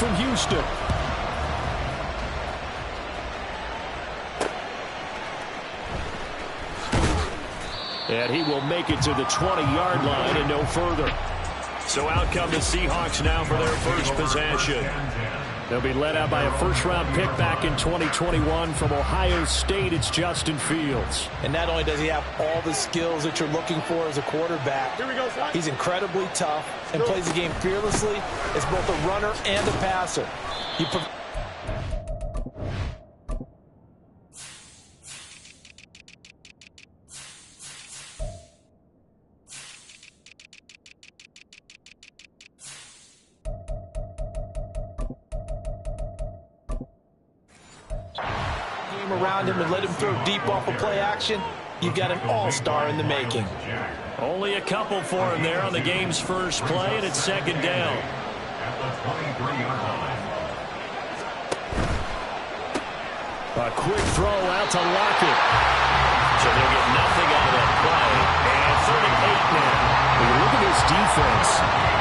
from Houston. And he will make it to the 20-yard line and no further. So out come the Seahawks now for their first possession. They'll be led out by a first-round pick back in 2021 from Ohio State. It's Justin Fields. And not only does he have all the skills that you're looking for as a quarterback, he's incredibly tough and plays the game fearlessly as both a runner and a passer. Around him and let him throw deep off of play action. You've got an all-star in the making. Only a couple for him there on the game's first play, and it's second down. A quick throw out to Lockett. So they'll get nothing out of that play. And 38 now. When you look at this defense,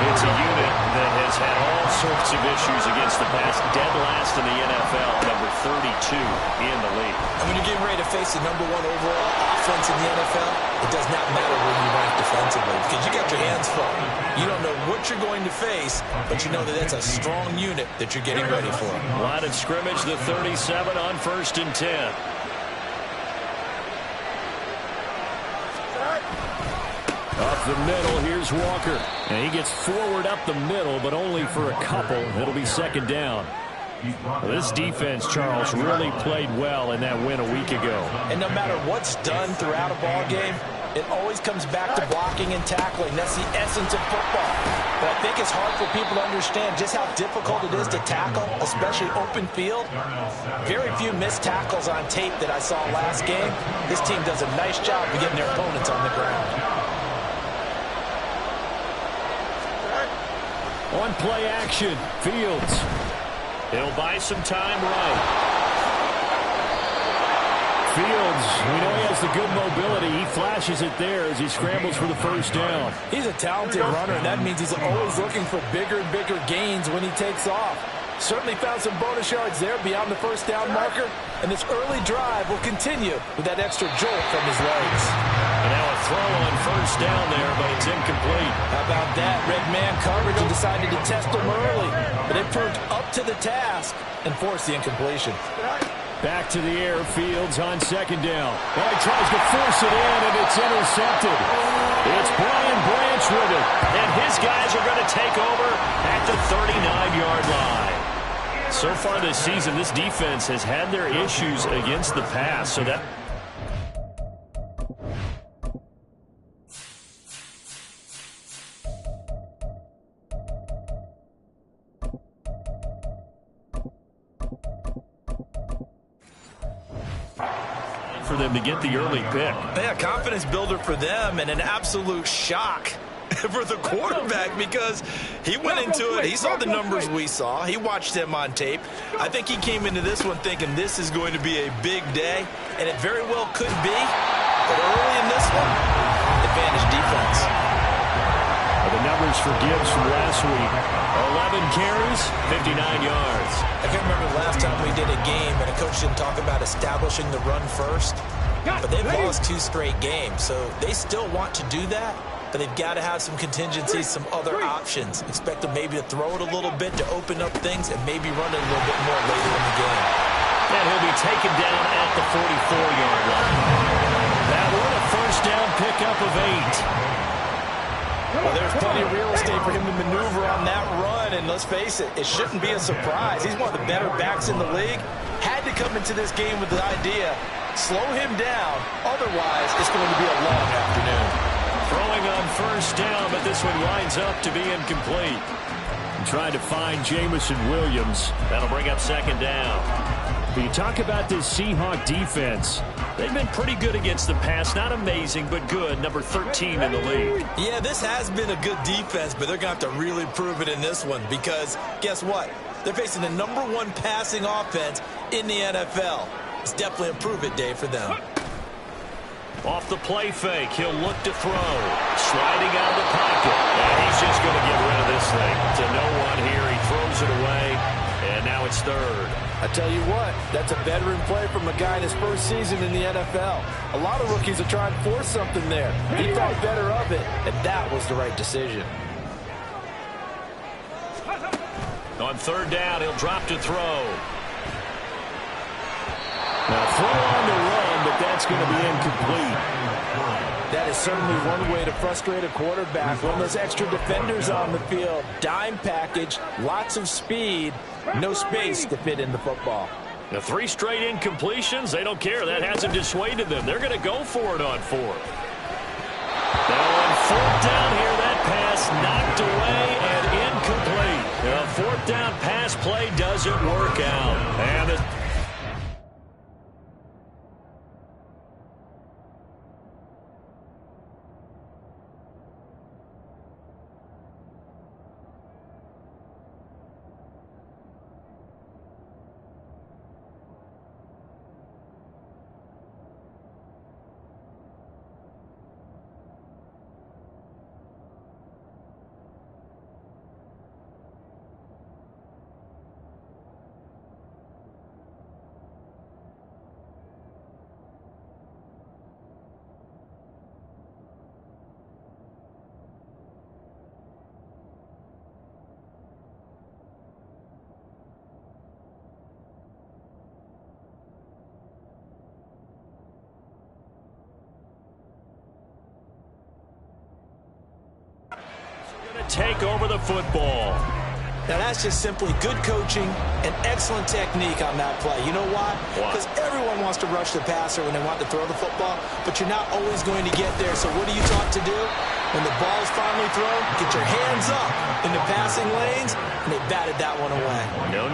it's a unit that has had all sorts of issues against the pass. Dead last in the NFL, number 32 in the league. And when you're getting ready to face the number 1 overall offense in the NFL, it does not matter where you rank defensively because you got your hands full. You don't know what you're going to face, but you know that that's a strong unit that you're getting ready for. Line of scrimmage, the 37 on 1st and 10. Up the middle, here's Walker. And he gets forward up the middle, but only for a couple. It'll be second down. Well, this defense, Charles, really played well in that win a week ago. And no matter what's done throughout a ball game, it always comes back to blocking and tackling. That's the essence of football. But I think it's hard for people to understand just how difficult it is to tackle, especially open field. Very few missed tackles on tape that I saw last game. This team does a nice job of getting their opponents on the ground. On play action, Fields. He'll buy some time right. Fields, we know he has the good mobility. He flashes it there as he scrambles for the first down. He's a talented runner, and that means he's always looking for bigger and bigger gains when he takes off. Certainly found some bonus yards there beyond the first down marker, and this early drive will continue with that extra jolt from his legs. And now a throw on first down there, but it's incomplete. How about that? Red man coverage and decided to test him early, but it proved up to the task and forced the incompletion. Back to the air, Fields on second down. Well, he tries to force it in, and it's intercepted. It's Brian Branch with it, and his guys are going to take over at the 39-yard line. So far this season, this defense has had their issues against the pass, so that... for them to get the early pick. Yeah, confidence builder for them and an absolute shock for the quarterback because he went into it. He saw the numbers we saw. He watched them on tape. I think he came into this one thinking this is going to be a big day, and it very well could be. But early in this one, advantage defense. The numbers for Gibbs from last week, 11 carries, 59 yards. I can't remember the last time we did a game and a coach didn't talk about establishing the run first. But they've lost 2 straight games, so they still want to do that. But they've got to have some contingencies, some other options. Expect them maybe to throw it a little bit to open up things and maybe run it a little bit more later in the game. And he'll be taken down at the 44-yard line. That one a first down pickup of 8. Well, there's plenty of real estate for him to maneuver on that run, and let's face it, it shouldn't be a surprise. He's one of the better backs in the league. Had to come into this game with the idea, slow him down, otherwise it's going to be a long afternoon. Throwing on first down, but this one winds up to be incomplete. And trying to find Jamison Williams. That'll bring up second down. But you talk about this Seahawk defense. They've been pretty good against the pass. Not amazing, but good. Number 13 in the league. Yeah, this has been a good defense, but they're going to have to really prove it in this one because guess what? They're facing the number 1 passing offense in the NFL. It's definitely a prove-it day for them. Off the play fake, he'll look to throw. Sliding out of the pocket. And he's just going to get rid of this thing. To no one here. He throws it away, and now it's third. I tell you what, that's a veteran play from a guy in his first season in the NFL. A lot of rookies are trying to force something there. He thought better of it, and that was the right decision. On third down, he'll drop to throw. Now throw on the run, but that's going to be incomplete. That is certainly one way to frustrate a quarterback. When there's extra defenders on the field, dime package, lots of speed, no space to fit in the football. The 3 straight incompletions, they don't care. That hasn't dissuaded them. They're going to go for it on fourth. Now on fourth down here, that pass knocked away and incomplete. The fourth down pass play doesn't work out. And the take over the football. Now that's just simply good coaching and excellent technique on that play. You know why? Because everyone wants to rush the passer when they want to throw the football, but you're not always going to get there. So what are you taught to do? When the ball is finally thrown, get your hands up in the passing lanes, and they batted that one away. No.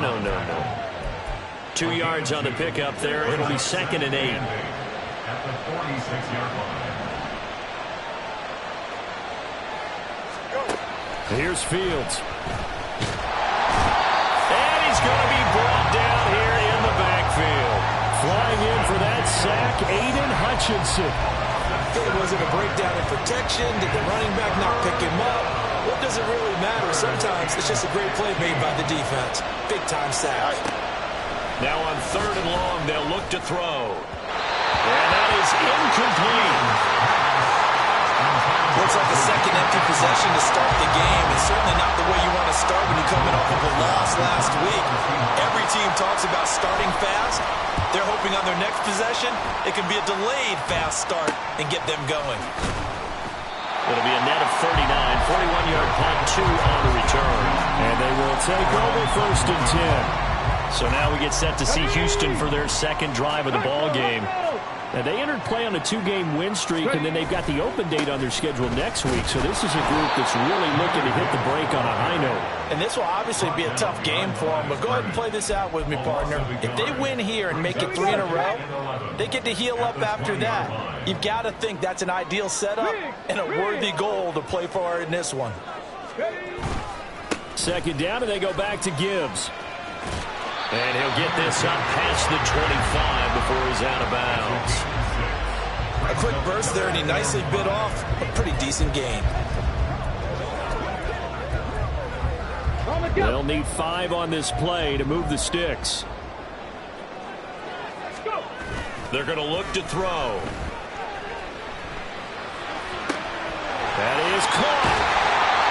2 yards on the pickup there. It'll be 2nd and 8. At the 46-yard line. Here's Fields. And he's going to be brought down here in the backfield. Flying in for that sack, Aiden Hutchinson. Was it a breakdown in protection? Did the running back not pick him up? What does it really matter? Sometimes it's just a great play made by the defense. Big-time sack. Now on 3rd and long, they'll look to throw. And that is incomplete. Looks like a second empty possession to start the game. It's certainly not the way you want to start when you're coming off of a loss last week. Every team talks about starting fast. They're hoping on their next possession, it can be a delayed fast start and get them going. It'll be a net of 39, 41-yard punt, 2 on the return. And they will take over 1st and 10. So now we get set to see Houston for their second drive of the ball game. Now, they entered play on a 2-game win streak, and then they've got the open date on their schedule next week. So this is a group that's really looking to hit the break on a high note. And this will obviously be a tough game for them, but go ahead and play this out with me, partner. If they win here and make it 3 in a row, they get to heal up after that. You've got to think that's an ideal setup and a worthy goal to play for in this one. 2nd down, and they go back to Gibbs. And he'll get this up past the 25 before he's out of bounds. A quick burst there, and he nicely bit off a pretty decent gain. They'll need 5 on this play to move the sticks. They're going to look to throw. That is caught.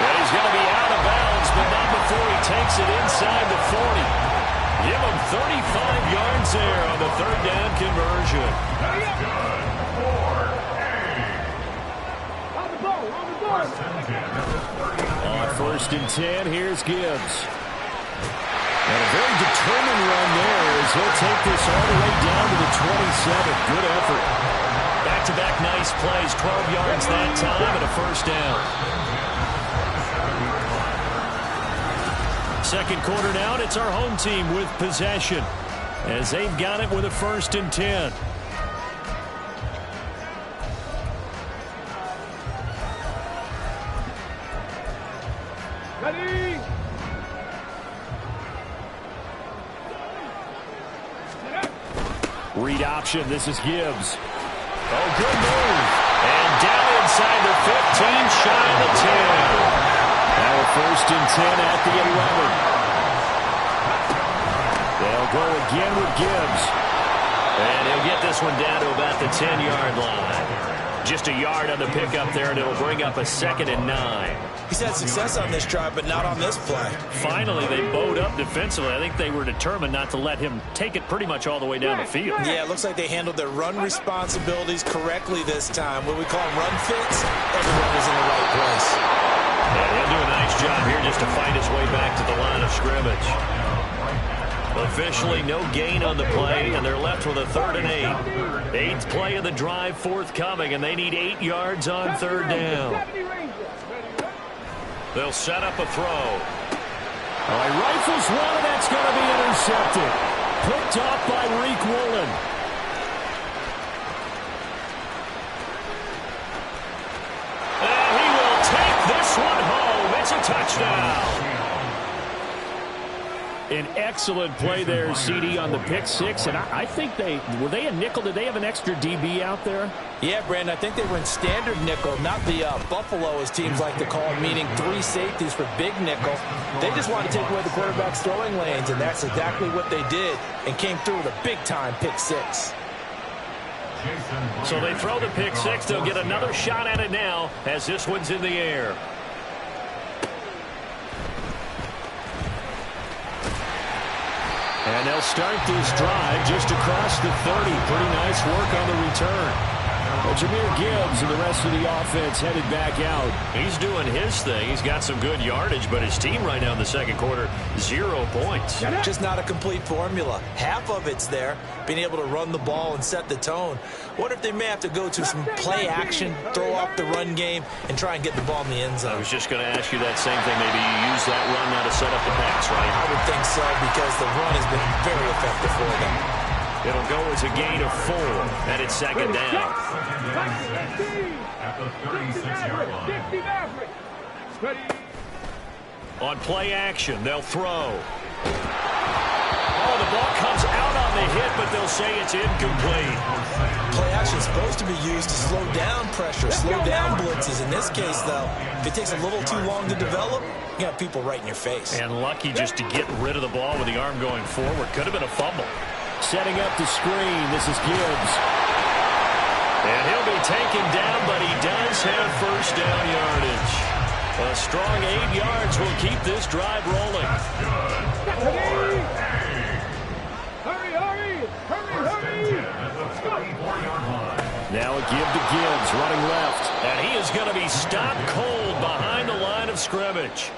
And he's going to be out of bounds, but not before he takes it inside the 40. Give him 35 yards there on the 3rd down conversion. On 1st and 10, here's Gibbs. And a very determined run there as he'll take this all the way down to the 27. Good effort. Back-to-back nice plays, 12 yards that time and a 1st down. 2nd quarter now, and it's our home team with possession as they've got it with a 1st and 10. Ready? Read option, this is Gibbs. Oh, good move. And down inside the 15, shy of the 10. Now a 1st and 10 at the 11. They'll go again with Gibbs. And he'll get this one down to about the 10-yard line. Just a yard on the pickup there, and it'll bring up a 2nd and 9. He's had success on this drive, but not on this play. Finally, they bowed up defensively. I think they were determined not to let him take it pretty much all the way down the field. Yeah, it looks like they handled their run responsibilities correctly this time. What we call them run fits, everyone was in the right place. And he'll do a nice job here just to find his way back to the line of scrimmage. Officially, no gain on the play, and they're left with a 3rd and 8. 8th play of the drive forthcoming, and they need 8 yards on 3rd down. They'll set up a throw. All right, rifles one, and that's going to be intercepted. Picked off by Reek Woolen. And he will take this one home. It's a touchdown. An excellent play there, CD, on the pick six. And I think were they a nickel? Did they have an extra DB out there? Yeah, Brandon, I think they were in standard nickel, not the Buffalo, as teams like to call it, meaning 3 safeties for big nickel. They just wanted to take away the quarterback's throwing lanes, and that's exactly what they did, and came through with a big-time pick six. So they throw the pick six. They'll get another shot at it now as this one's in the air. And they'll start this drive just across the 30. Pretty nice work on the return. Well, Jahmyr Gibbs and the rest of the offense headed back out. He's doing his thing. He's got some good yardage, but his team right now in the second quarter, 0 points. Just not a complete formula. Half of it's there, being able to run the ball and set the tone. What if they may have to go to some play action, throw off the run game, and try and get the ball in the end zone? I was just going to ask you that same thing. Maybe you use that run now to set up the pass, right? I would think so, because the run has been very effective for them. It'll go as a gain of 4, and it's 2nd down. At the 36-yard line. On play action, they'll throw. Oh, the ball comes out on the hit, but they'll say it's incomplete. Play action is supposed to be used to slow down pressure, slow down blitzes. In this case, though, if it takes a little too long to develop, you got people right in your face. And lucky just to get rid of the ball with the arm going forward. Could have been a fumble. Setting up the screen, this is Gibbs. And he'll be taken down, but he does have first down yardage. A strong 8 yards will keep this drive rolling. Hurry! Now a give to Gibbs, running left. And he is going to be stopped cold behind the line of scrimmage.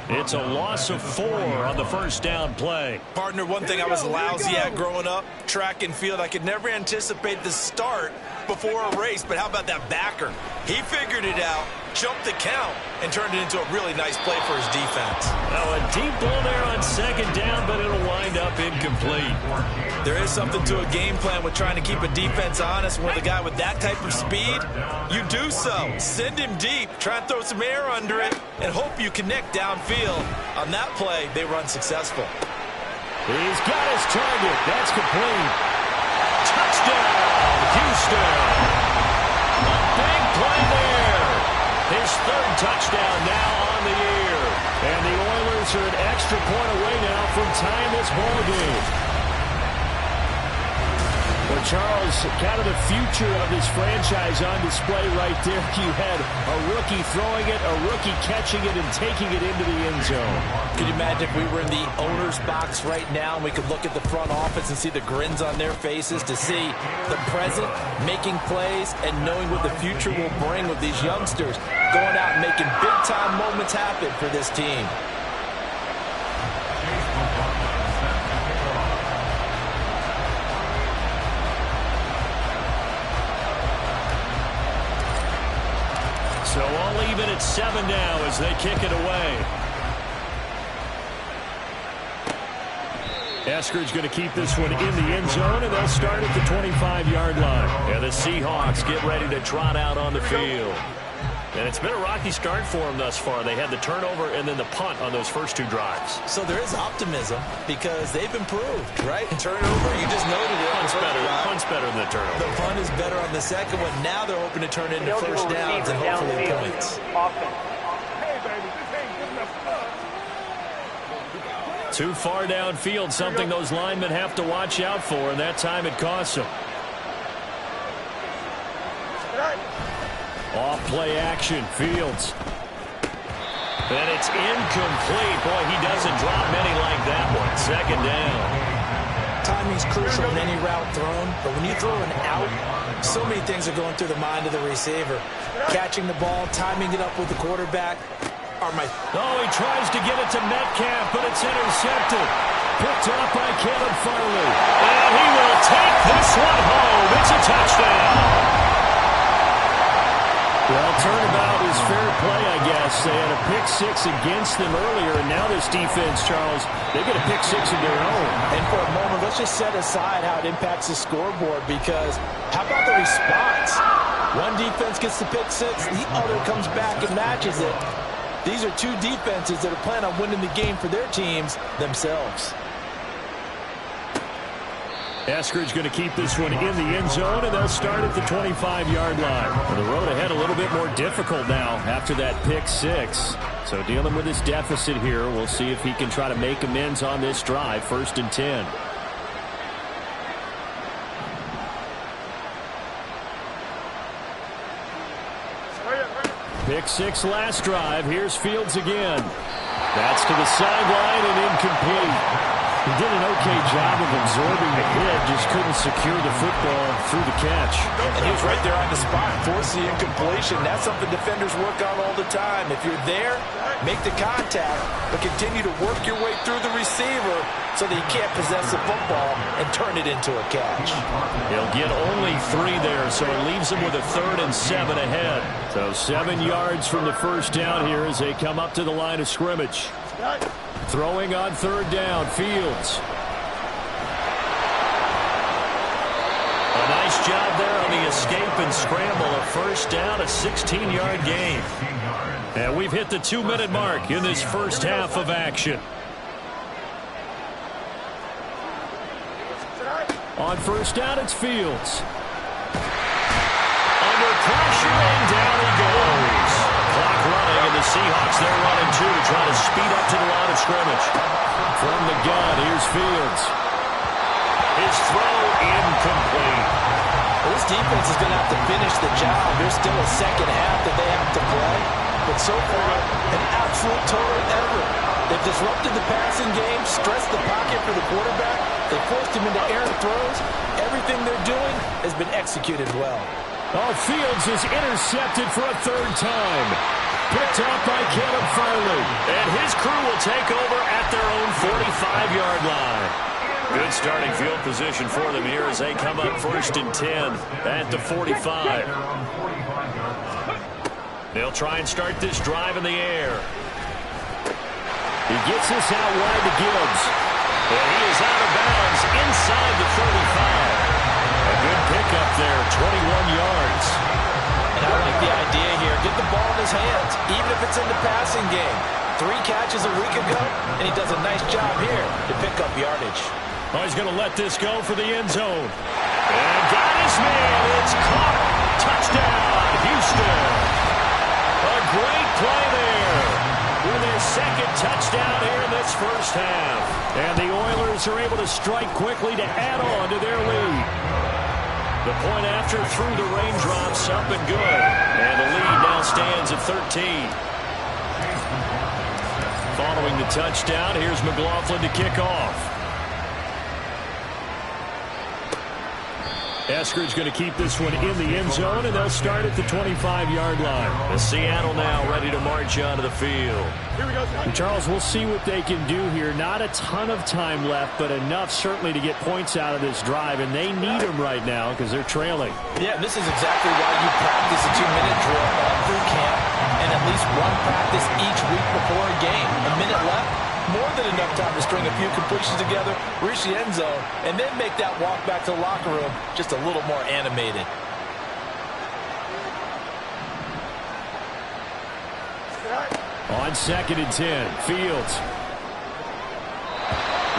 It's a loss of 4 on the first down play. Partner, one thing I was lousy at growing up, track and field, I could never anticipate the start before a race, but how about that backer? He figured it out, jumped the count, and turned it into a really nice play for his defense. Now a deep ball there on 2nd down, but it'll wind up incomplete. There is something to a game plan with trying to keep a defense honest. With a guy with that type of speed, you do so. Send him deep, try and throw some air under it, and hope you connect downfield. On that play, they were unsuccessful. He's got his target. That's complete. Touchdown, Houston. A big play there. His 3rd touchdown now on the year. And the Oilers are an extra point away now from tying this ball game. Well, Charles, kind of the future of this franchise on display right there. You had a rookie throwing it, a rookie catching it, and taking it into the end zone. Could you imagine if we were in the owner's box right now and we could look at the front office and see the grins on their faces, to see the present making plays and knowing what the future will bring with these youngsters going out and making big-time moments happen for this team. So all even at 7 now as they kick it away. Eskridge going to keep this one in the end zone, and they'll start at the 25-yard line. And the Seahawks get ready to trot out on the field. And it's been a rocky start for them thus far. They had the turnover and then the punt on those first 2 drives. So there is optimism because they've improved, right? Turnover, you just noted it. Punt's better than the turnover. The punt is better on the second one. Now they're hoping to turn it into first downs and hopefully points. Too far downfield, something those linemen have to watch out for, and that time it costs them. Off play action, Fields. And it's incomplete. Boy, he doesn't drop many like that one. Second down. Timing's crucial in any route thrown, but when you throw an out, so many things are going through the mind of the receiver. Catching the ball, timing it up with the quarterback. Oh, he tries to get it to Metcalf, but it's intercepted. Picked up by Caleb Farley. And he will take this one home. It's a touchdown. Well, turnabout is fair play, I guess. They had a pick six against them earlier, and now this defense, Charles, they get a pick six of their own. And for a moment, let's just set aside how it impacts the scoreboard, because how about the response? One defense gets the pick six, the other comes back and matches it. These are two defenses that are planning on winning the game for their teams themselves. Eskridge going to keep this one in the end zone, and they'll start at the 25-yard line. Well, the road ahead a little bit more difficult now after that pick six. So dealing with this deficit here, we'll see if he can try to make amends on this drive. 1st and 10. Pick six last drive. Here's Fields again. That's to the sideline and incomplete. He did an okay job of absorbing the hit, just couldn't secure the football through the catch. And he was right there on the spot, forced the incompletion. That's something defenders work on all the time. If you're there, make the contact, but continue to work your way through the receiver so that you can't possess the football and turn it into a catch. He'll get only 3 there, so it leaves him with a 3rd and 7 ahead. So 7 yards from the first down here as they come up to the line of scrimmage. Throwing on 3rd down, Fields. A nice job there on the escape and scramble. A 1st down, a 16-yard gain. And we've hit the 2-minute mark in this first half of action. On 1st down, it's Fields. Under pressure, and down he goes. Clock running, and the Seahawks, they're running too to try to speed up to the line of scrimmage. From the gun, here's Fields. His throw incomplete. Well, this defense is going to have to finish the job. There's still a second half that they have to play. But so far, an absolute total effort. They've disrupted the passing game, stressed the pocket for the quarterback. They forced him into errant throws. Everything they're doing has been executed well. Oh, Fields is intercepted for a 3rd time. Picked up by Caleb Farley. And his crew will take over at their own 45-yard line. Good starting field position for them here as they come up 1st and 10 at the 45. They'll try and start this drive in the air. He gets this out wide to Gibbs. And he is out of bounds inside the 35. A good pickup there, 21 yards. And I like the idea here. Get the ball in his hands, even if it's in the passing game. 3 catches a week ago, and he does a nice job here to pick up yardage. Oh, he's going to let this go for the end zone. And got his man. It's caught. Touchdown, Houston. A great play there. With their 2nd touchdown here in this first half. And the Oilers are able to strike quickly to add on to their lead. The point after through the raindrops up and good. And the lead now stands at 13. Following the touchdown, here's McLaughlin to kick off. Eskridge going to keep this one in the end zone, and they'll start at the 25-yard line. And Seattle now ready to march onto the field. And Charles, we'll see what they can do here. Not a ton of time left, but enough certainly to get points out of this drive, and they need them right now because they're trailing. Yeah, this is exactly why you practice a 2-minute drill all through camp and at least one practice each week before a game. A minute left. More than enough time to string a few completions together, reach the end zone, and then make that walk back to the locker room just a little more animated. On 2nd and 10, Fields.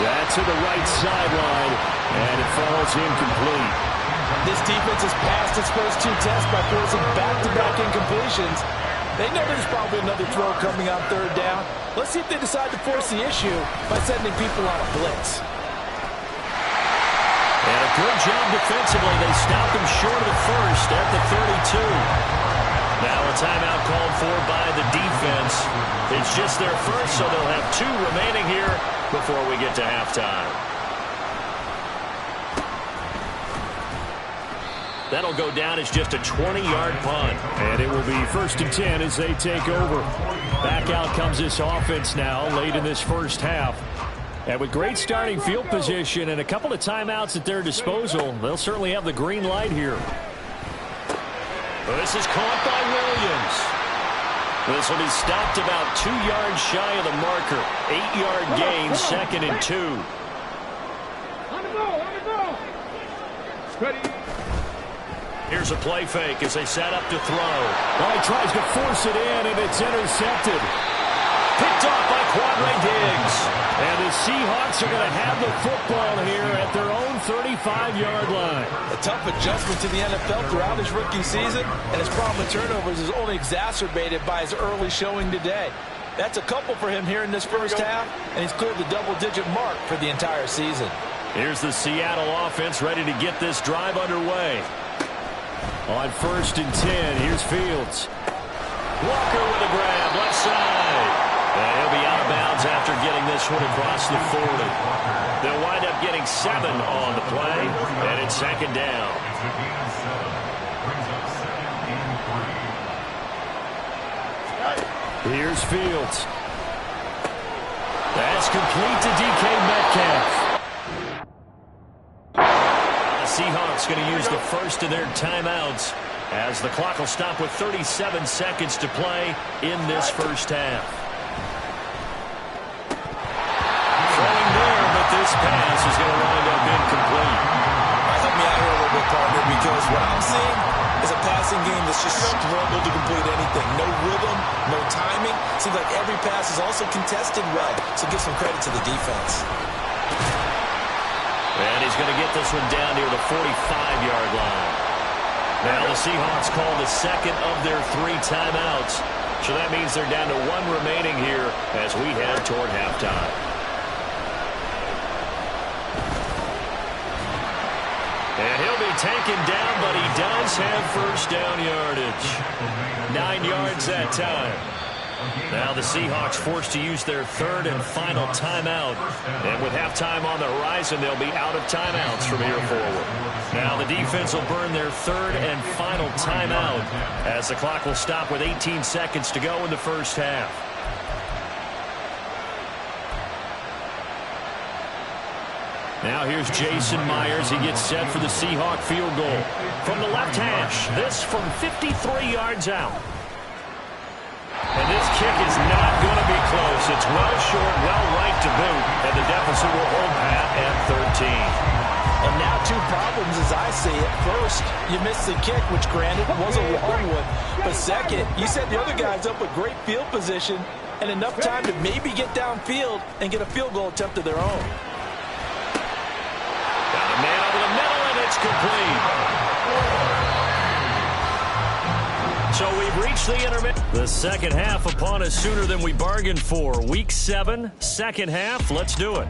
That's to the right sideline, and it falls incomplete. This defense has passed its first 2 tests by forcing back-to-back incompletions. They know there's probably another throw coming on third down. Let's see if they decide to force the issue by sending people on a blitz. And a good job defensively. They stopped him short of the first at the 32. Now a timeout called for by the defense. It's just their first, so they'll have 2 remaining here before we get to halftime. That'll go down as just a 20-yard punt. And it will be 1st and 10 as they take over. Back out comes this offense now late in this first half. And with great starting field position and a couple of timeouts at their disposal, they'll certainly have the green light here. This is caught by Williams. This will be stopped about 2 yards shy of the marker. 8-yard gain, 2nd and 2. On the ball. Ready. Here's a play fake as they set up to throw. Well, he tries to force it in, and it's intercepted. Picked off by Quadre Diggs. And the Seahawks are going to have the football here at their own 35-yard line. A tough adjustment to the NFL throughout his rookie season, and his problem with turnovers is only exacerbated by his early showing today. That's a couple for him here in this first half, and he's cleared the double-digit mark for the entire season. Here's the Seattle offense ready to get this drive underway. On 1st and 10, here's Fields. Walker with a grab, left side. And he'll be out of bounds after getting this one across the 40. They'll wind up getting 7 on the play, and it's 2nd down. Here's Fields. That's complete to DK Metcalf. Seahawks going to use the first of their timeouts as the clock will stop with 37 seconds to play in this first half. Throwing there, but this pass is going to wind up incomplete. Help me out here a little bit, partner, because what I'm seeing is a passing game that's just struggled to complete anything. No rhythm, no timing. Seems like every pass is also contested well, so give some credit to the defense. And he's going to get this one down near the 45-yard line. Now the Seahawks call the second of their 3 timeouts. So that means they're down to 1 remaining here as we head toward halftime. And he'll be taken down, but he does have first down yardage. 9 yards that time. Now the Seahawks forced to use their 3rd and final timeout. And with halftime on the horizon, they'll be out of timeouts from here forward. Now the defense will burn their 3rd and final timeout as the clock will stop with 18 seconds to go in the first half. Now here's Jason Myers. He gets set for the Seahawk field goal. From the left hash, this from 53 yards out. And this kick is not going to be close. It's well short, well right to boot, and the deficit will hold pat at 13. And now 2 problems as I see it. First, you missed the kick, which granted was a long one. But second, you set the other guys up with great field position and enough time to maybe get downfield and get a field goal attempt of their own. Got a man over the middle, and it's complete. So we've reached the intermission. The second half upon us sooner than we bargained for. Week 7, second half. Let's do it.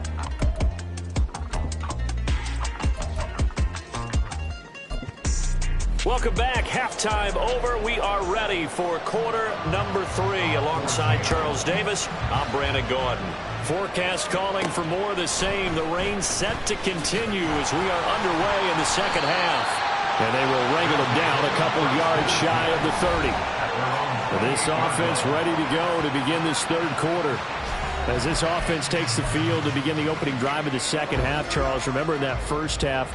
Welcome back. Halftime over. We are ready for quarter number 3. Alongside Charles Davis, I'm Brandon Gaudin. Forecast calling for more of the same. The rain set to continue as we are underway in the second half. And they will wrangle them down a couple yards shy of the 30. This offense ready to go to begin this 3rd quarter. As this offense takes the field to begin the opening drive of the second half, Charles, remember in that first half,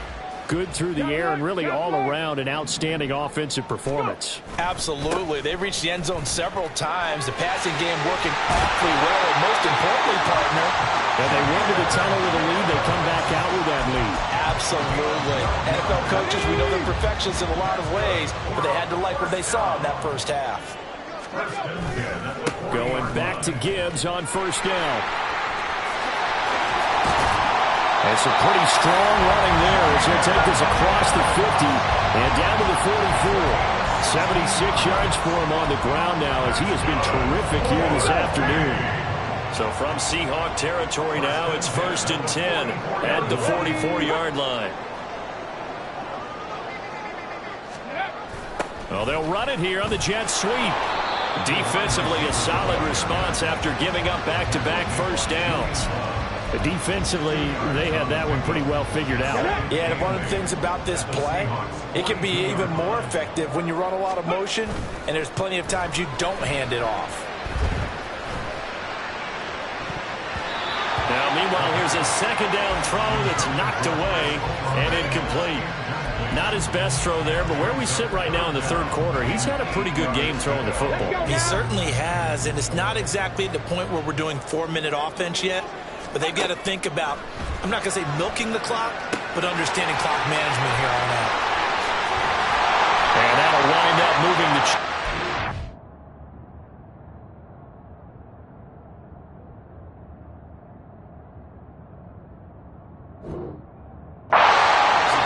good through the air and really all around an outstanding offensive performance. Absolutely. They reached the end zone several times. The passing game working awfully well. And most importantly, partner, and they went to the tunnel with a lead. They come back out with that lead. Absolutely. NFL coaches, we know they're perfectionists in a lot of ways, but they had to like what they saw in that first half. Going back to Gibbs on first down. And some pretty strong running there as he'll take this across the 50 and down to the 44. 76 yards for him on the ground now, as he has been terrific here this afternoon. So from Seahawk territory now, it's 1st and 10 at the 44-yard line. Well, they'll run it here on the jet sweep. Defensively, a solid response after giving up back-to-back first downs. Defensively, they had that one pretty well figured out. Yeah, and one of the things about this play, it can be even more effective when you run a lot of motion, and there's plenty of times you don't hand it off. Now, meanwhile, here's a second down throw that's knocked away and incomplete. Not his best throw there, but where we sit right now in the third quarter, he's had a pretty good game throwing the football. He certainly has, and it's not exactly at the point where we're doing 4-minute offense yet, but they've got to think about, I'm not going to say milking the clock, but understanding clock management here on out. And that'll wind up moving the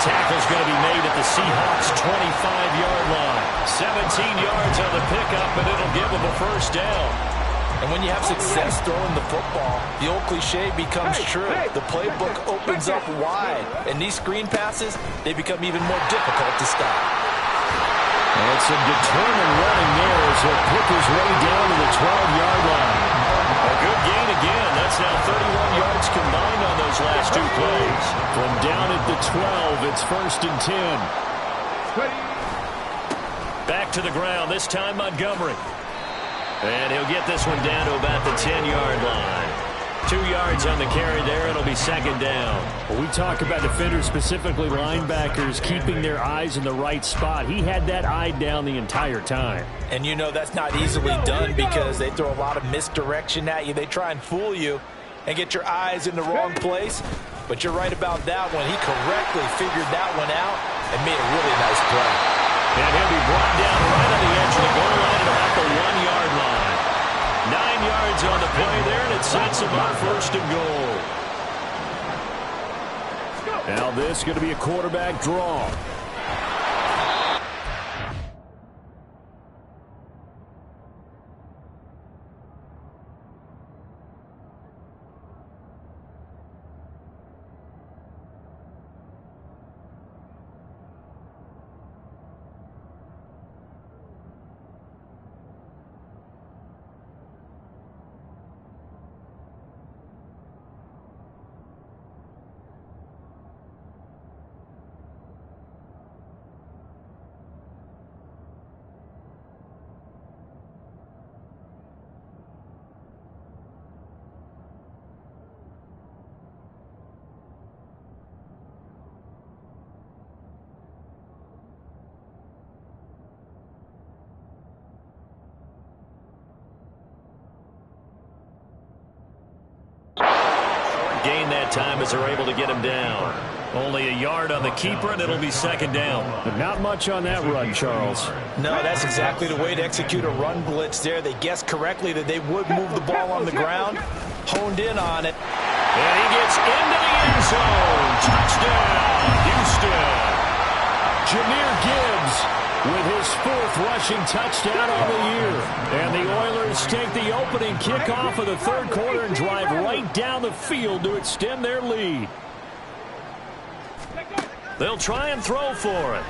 tackle's going to be made at the Seahawks' 25-yard line. 17 yards on the pickup, and it'll give them a first down. And when you have success throwing the football, the old cliche becomes true. The playbook opens up wide, and these screen passes, they become even more difficult to stop. And some determined running there as he'll pick his way down to the 12-yard line. A good gain again. That's now 31 yards combined on those last two plays. From down at the 12, it's 1st and 10. Back to the ground, this time Montgomery. And he'll get this one down to about the 10-yard line. 2 yards on the carry there. It'll be second down. Well, we talk about defenders, specifically linebackers, keeping their eyes in the right spot. He had that eye down the entire time. And you know that's not easily done because they throw a lot of misdirection at you. They try and fool you and get your eyes in the wrong place. But you're right about that one. He correctly figured that one out and made a really nice play. And he'll be brought down right on the edge of the goal line at about the 1-yard line. 9 yards on the play there, and it sets him up 1st and goal. Now this is going to be a quarterback draw. Gain that time as they're able to get him down. Only a yard on the keeper, and it'll be second down. But not much on that run, Charles. No, that's exactly the way to execute a run blitz there. They guessed correctly that they would move the ball on the ground, honed in on it. And he gets into the end zone. Touchdown, Houston. Jahmyr Gibbs with his 4th rushing touchdown of the year. And the Oilers take the opening kickoff of the third quarter and drive right down the field to extend their lead. They'll try and throw for it.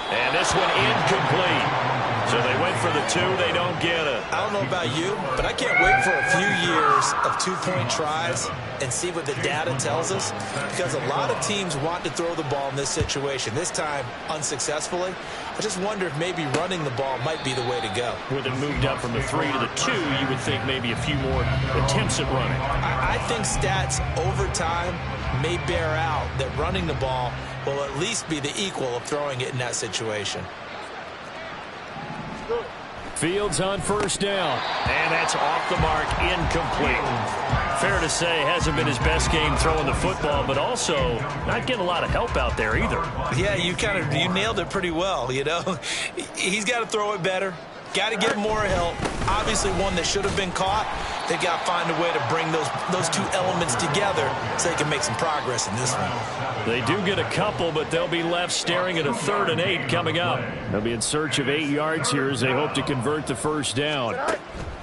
And this one incomplete. So they went for the 2. They don't get it. I don't know about you, but I can't wait for a few years of 2-point tries and see what the data tells us, because a lot of teams want to throw the ball in this situation. This time, unsuccessfully. I just wonder if maybe running the ball might be the way to go. With it moved up from the 3 to the 2, you would think maybe a few more attempts at running. I think stats over time may bear out that running the ball will at least be the equal of throwing it in that situation. Fields on first down. And that's off the mark, incomplete. Fair to say, hasn't been his best game throwing the football, but also not getting a lot of help out there either. Yeah, you nailed it pretty well, you know. He's got to throw it better. Got to get more help. Obviously one that should have been caught. They got to find a way to bring those two elements together so they can make some progress in this one. They do get a couple, but they'll be left staring at a 3rd and 8 coming up. They'll be in search of 8 yards here as they hope to convert the first down.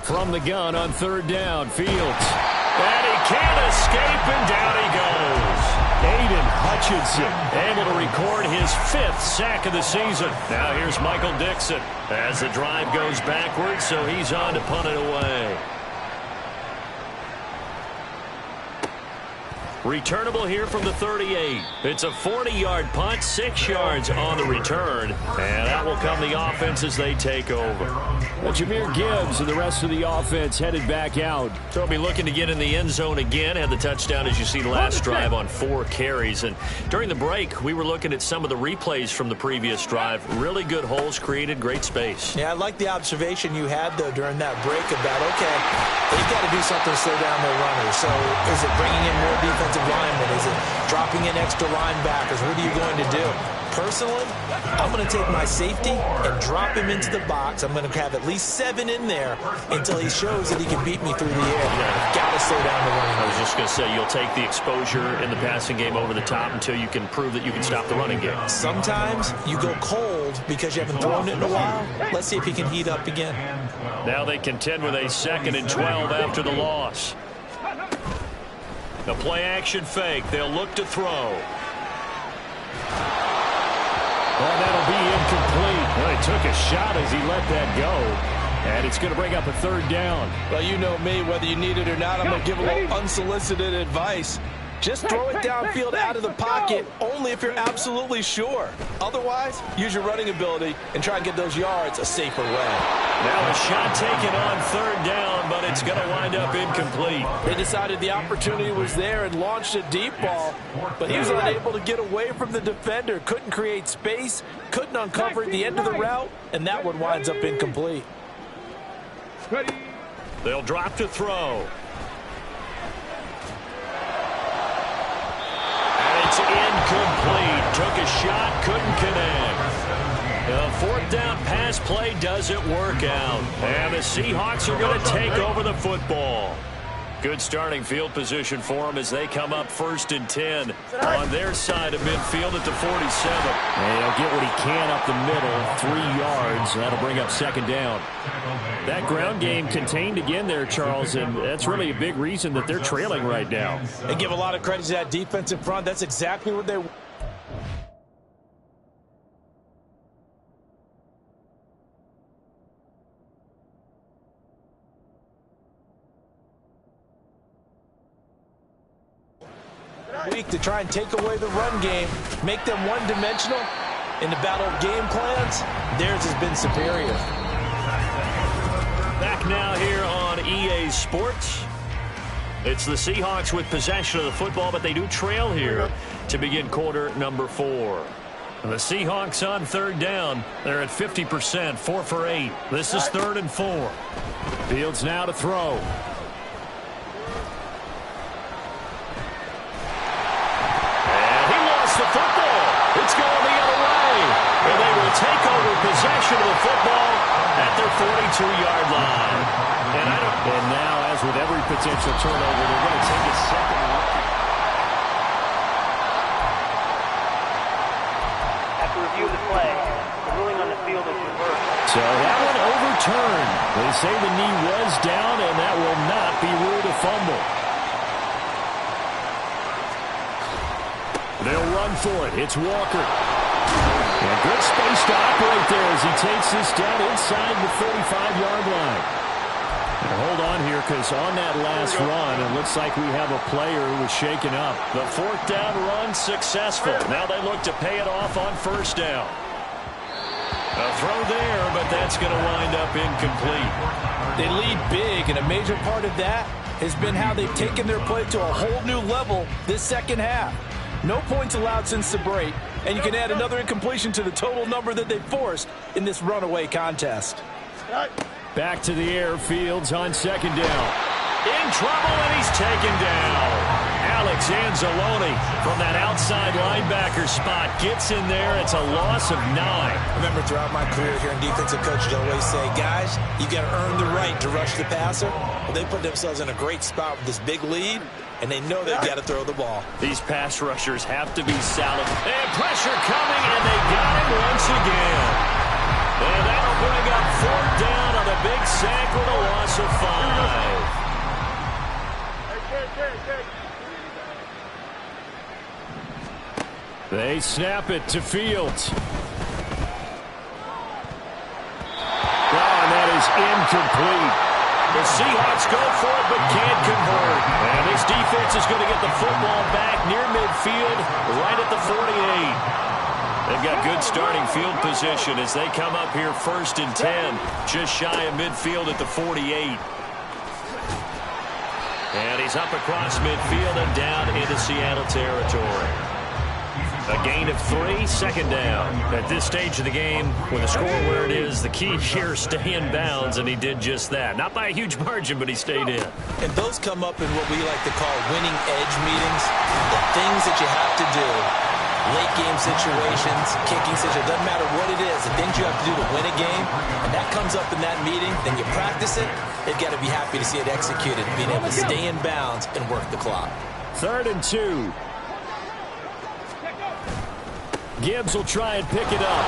From the gun on 3rd down, Fields. And he can't escape, and down he goes. Aiden Hutchinson able to record his 5th sack of the season. Now here's Michael Dixon as the drive goes backwards, so he's on to punt it away. Returnable here from the 38. It's a 40-yard punt, 6 yards on the return, and that will come the offense as they take over. Well, Jahmyr Gibbs and the rest of the offense headed back out. So they'll be looking to get in the end zone again. Had the touchdown, as you see, last drive on 4 carries. And during the break, we were looking at some of the replays from the previous drive. Really good holes created, great space. Yeah, I like the observation you had, though, during that break about, okay, they've got to do something to slow down their runners. So is it bringing in more defensive linemen? Is it dropping in extra linebackers? What are you going to do? Personally, I'm going to take my safety and drop him into the box. I'm going to have at least 7 in there until he shows that he can beat me through the air. Got to slow down the running. I was just going to say, you'll take the exposure in the passing game over the top until you can prove that you can stop the running game. Sometimes you go cold because you haven't thrown it in a while. Let's see if he can heat up again. Now they contend with a 2nd and 12 after the loss. The play-action fake. They'll look to throw. Well, that'll be incomplete. Well, he took a shot as he let that go. And it's going to bring up a 3rd down. Well, you know me, whether you need it or not, I'm going to give a little unsolicited advice. Just throw it downfield out of the pocket only if you're absolutely sure. Otherwise, use your running ability and try and get those yards a safer way. Now a shot taken on 3rd down, but it's going to wind up incomplete. They decided the opportunity was there and launched a deep ball, but he was unable to get away from the defender. Couldn't create space, couldn't uncover at the end of the route, and that one winds up incomplete. They'll drop to throw. It's incomplete. Took a shot, couldn't connect. The 4th down pass play doesn't work out. And the Seahawks are going to take over the football. Good starting field position for them as they come up 1st and 10 on their side of midfield at the 47. And he'll get what he can up the middle, 3 yards. That'll bring up 2nd down. That ground game contained again there, Charles, and that's really a big reason that they're trailing right now. They give a lot of credit to that defense in front. That's exactly what they... week to try and take away the run game, make them one-dimensional. In the battle of game plans, theirs has been superior. Back now here on EA Sports. It's the Seahawks with possession of the football, but they do trail here to begin quarter number 4. And the Seahawks on 3rd down. They're at 50%, 4 for 8. This is 3rd and 4. Fields now to throw. The football. It's going the other way. And they will take over possession of the football at their 42-yard line. And now, as with every potential turnover, they're going to take a second look. After review of the play, the ruling on the field is reversed. So that one overturned. They say the knee was down, and that will not be ruled a fumble. They'll run for it. It's Walker. And good space to operate there as he takes this down inside the 35-yard line. And hold on here because on that last run, it looks like we have a player who was shaken up. The 4th down run successful. Now they look to pay it off on 1st down. A throw there, but that's going to wind up incomplete. They lead big, and a major part of that has been how they've taken their play to a whole new level this second half. No points allowed since the break, and you can add another incompletion to the total number that they forced in this runaway contest. Back to the air, Fields on 2nd down. In trouble, and he's taken down. Alex Anzalone from that outside linebacker spot gets in there. It's a loss of 9. I remember throughout my career here in defensive coaches always say, guys, you got to earn the right to rush the passer. Well, they put themselves in a great spot with this big lead, and they know they've got to throw the ball. These pass rushers have to be solid. And pressure coming, and they got him once again. And that'll bring up 4th down on a big sack with a loss of 5. They snap it to Fields. And that is incomplete. The Seahawks go for it but can't convert. And this defense is going to get the football back near midfield, right at the 48. They've got good starting field position as they come up here 1st and 10, just shy of midfield at the 48. And he's up across midfield and down into Seattle territory. A gain of 3, 2nd down. At this stage of the game, with the score where it is, the key here is stay in bounds, and he did just that. Not by a huge margin, but he stayed in. And those come up in what we like to call winning edge meetings. The things that you have to do, late game situations, kicking situations, doesn't matter what it is, the things you have to do to win a game, and that comes up in that meeting, then you practice it, they've got to be happy to see it executed, being able to stay in bounds and work the clock. 3rd and 2. Gibbs will try and pick it up.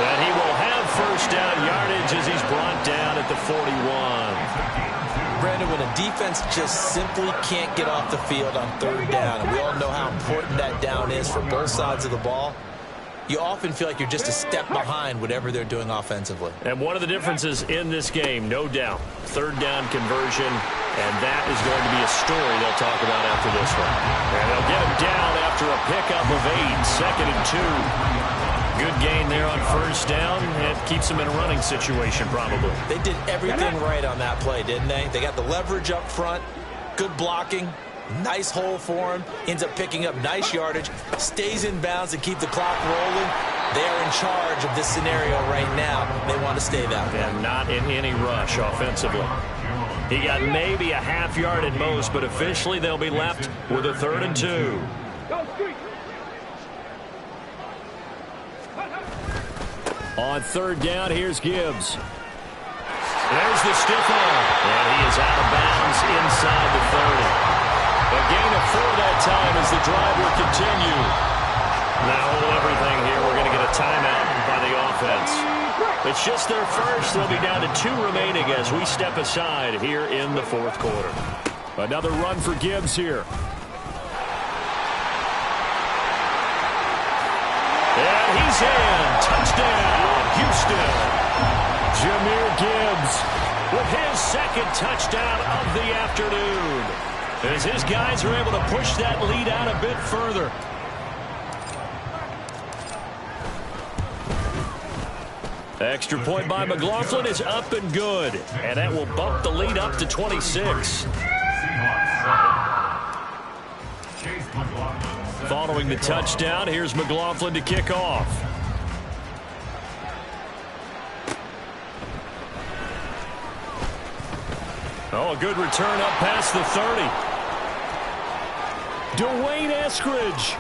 And he will have 1st down yardage as he's brought down at the 41. Brandon, when a defense just simply can't get off the field on 3rd down, and we all know how important that down is for both sides of the ball, you often feel like you're just a step behind whatever they're doing offensively. And one of the differences in this game, no doubt, 3rd down conversion, and that is going to be a story they'll talk about after this one. And they'll get him down after a pickup of 8, 2nd and 2. Good gain there on 1st down. It keeps them in a running situation probably. They did everything right on that play, didn't they? They got the leverage up front, good blocking, nice hole for him, ends up picking up nice yardage, stays in bounds to keep the clock rolling. They are in charge of this scenario right now. They want to stay that way. And not in any rush offensively. He got maybe a half yard at most, but officially they'll be left with a 3rd and 2. On 3rd down, here's Gibbs. There's the stiff arm, and he is out of bounds inside the 30. A gain of 4 that time as the drive will continue. Now hold everything here. We're going to get a timeout by the offense. It's just their first. They'll be down to 2 remaining as we step aside here in the 4th quarter. Another run for Gibbs here. And he's in. Touchdown, Houston. Jahmyr Gibbs with his 2nd touchdown of the afternoon, as his guys are able to push that lead out a bit further. Extra point by McLaughlin is up and good, and that will bump the lead up to 26. Following the touchdown, here's McLaughlin to kick off. Oh, a good return up past the 30. Dwayne Eskridge.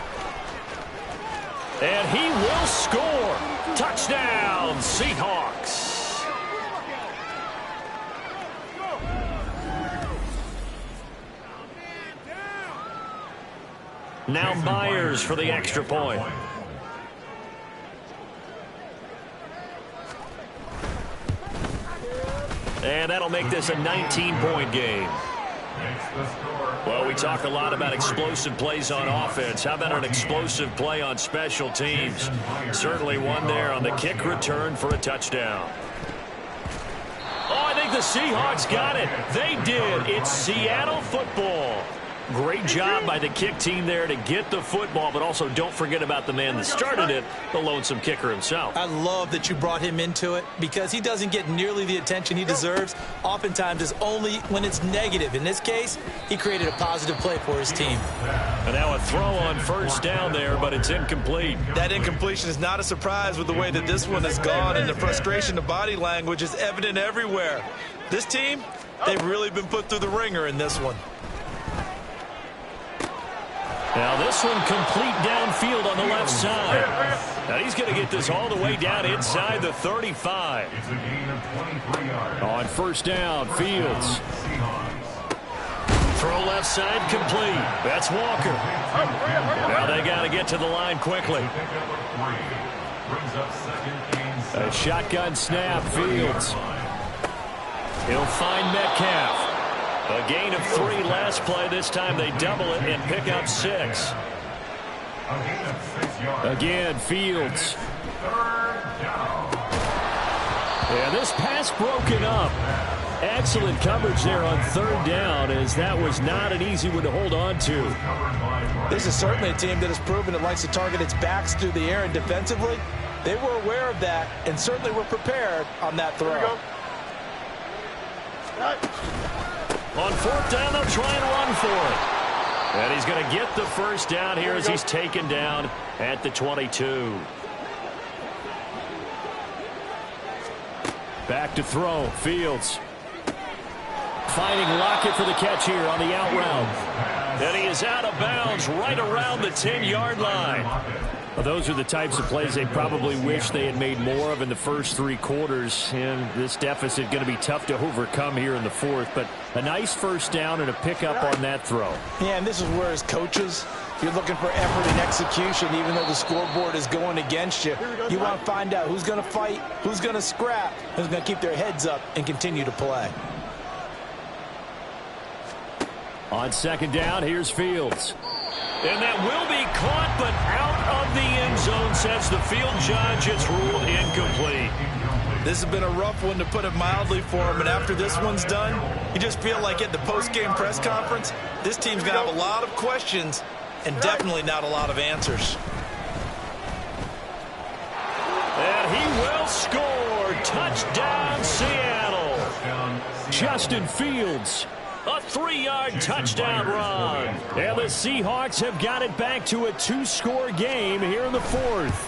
And he will score. Touchdown, Seahawks. Now Myers for the extra point. And that'll make this a 19-point game. Well, we talk a lot about explosive plays on offense. How about an explosive play on special teams? Certainly one there on the kick return for a touchdown. Oh, I think the Seahawks got it. They did. It's Seattle football. Great job by the kick team there to get the football, but also don't forget about the man that started it, the lonesome kicker himself. I love that you brought him into it because he doesn't get nearly the attention he deserves. Oftentimes it's only when it's negative. In this case, he created a positive play for his team. And now a throw on 1st down there, but it's incomplete. That incompletion is not a surprise with the way that this one has gone, and the frustration of body language is evident everywhere. This team, they've really been put through the ringer in this one. Now this one complete downfield on the left side. Now he's going to get this all the way down inside the 35. On first down, Fields. Throw left side complete. That's Walker. Now they got to get to the line quickly. A shotgun snap, Fields. He'll find Metcalf. A gain of 3 last play. This time they double it and pick up 6. Again, Fields. And this pass broken up. Excellent coverage there on third down, as that was not an easy one to hold on to. This is certainly a team that has proven it likes to target its backs through the air, and defensively, they were aware of that and certainly were prepared on that throw. On fourth down, they'll try and run for it. And he's going to get the first down here as he's taken down at the 22. Back to throw, Fields. Finding Lockett for the catch here on the out route. And he is out of bounds right around the 10-yard line. Well, those are the types of plays they probably wish they had made more of in the first 3 quarters. And this deficit going to be tough to overcome here in the fourth. But a nice first down and a pickup on that throw. Yeah, and this is where, as coaches, if you're looking for effort and execution, even though the scoreboard is going against you, you want to find out who's going to fight, who's going to scrap, who's going to keep their heads up and continue to play. On second down, here's Fields. And that will be caught, but out of the end zone, says the field judge. It's ruled incomplete. This has been a rough one, to put it mildly, for him. And after this one's done, you just feel like at the post-game press conference, this team's going to have a lot of questions and definitely not a lot of answers. And he will score. Touchdown, Seattle. Justin Fields. A 3-yard touchdown run. And the Seahawks have got it back to a 2-score game here in the fourth.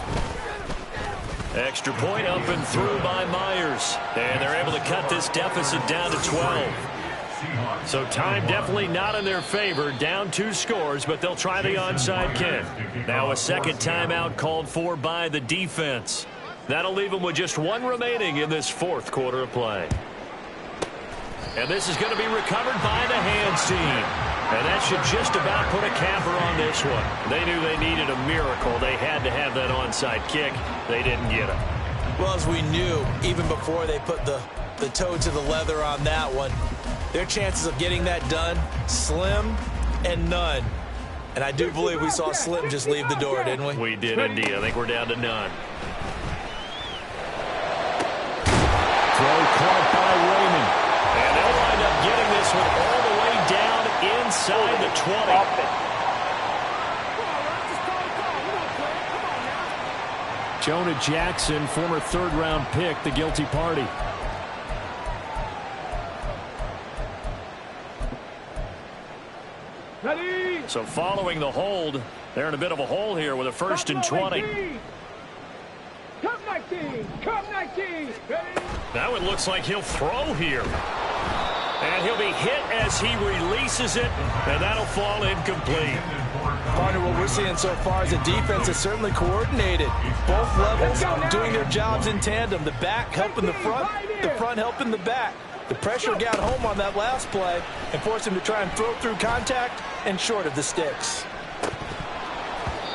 Extra point up and through by Myers. And they're able to cut this deficit down to 12. So time definitely not in their favor. Down 2 scores, but they'll try the onside kick. Now a second timeout called for by the defense. That'll leave them with just 1 remaining in this fourth quarter of play. And this is going to be recovered by the hands team. And that should just about put a capper on this one. They knew they needed a miracle. They had to have that onside kick. They didn't get it. Well, as we knew, even before they put the toe to the leather on that one, their chances of getting that done, slim and none. And I do believe we saw Slim just leave the door, didn't we? We did indeed. I think we're down to none. Throw caught by Raymond. And they'll wind up getting this one all the way down inside the 20. Jonah Jackson, former third-round pick, the guilty party. So following the hold, they're in a bit of a hole here with a 1st and 20. Come 19! Come 19! Now it looks like he'll throw here. And he'll be hit as he releases it, and that'll fall incomplete. Partner, what we're seeing so far is a defense that's certainly coordinated. Both levels doing their jobs in tandem. The back helping the front helping the back. The pressure got home on that last play and forced him to try and throw through contact and short of the sticks.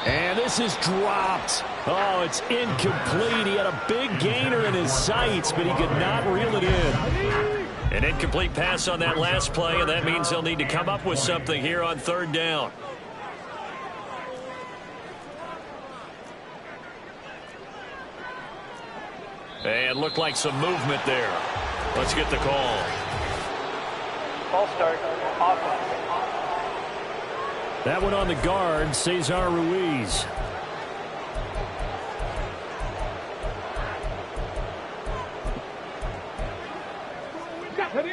And this is dropped. Oh, it's incomplete. He had a big gainer in his sights, but he could not reel it in. An incomplete pass on that last play, and that means they'll need to come up with something here on third down. And looked like some movement there. Let's get the call. False start, offense. That one on the guard, Cesar Ruiz.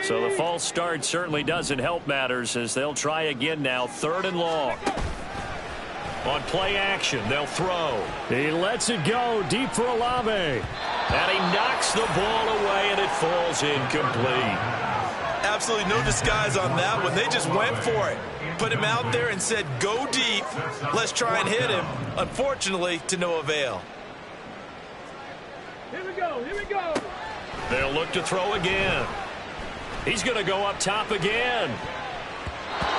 So the false start certainly doesn't help matters, as they'll try again now, 3rd and long. On play action, they'll throw. He lets it go deep for Olave. And he knocks the ball away, and it falls incomplete. Absolutely no disguise on that one. They just went for it. Put him out there and said, go deep. Let's try and hit him. Unfortunately, to no avail. Here we go. Here we go. They'll look to throw again. He's going to go up top again.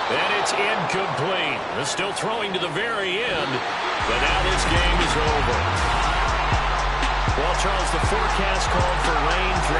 And it's incomplete. They're still throwing to the very end. But now this game is over. Well, Charles, the forecast called for rain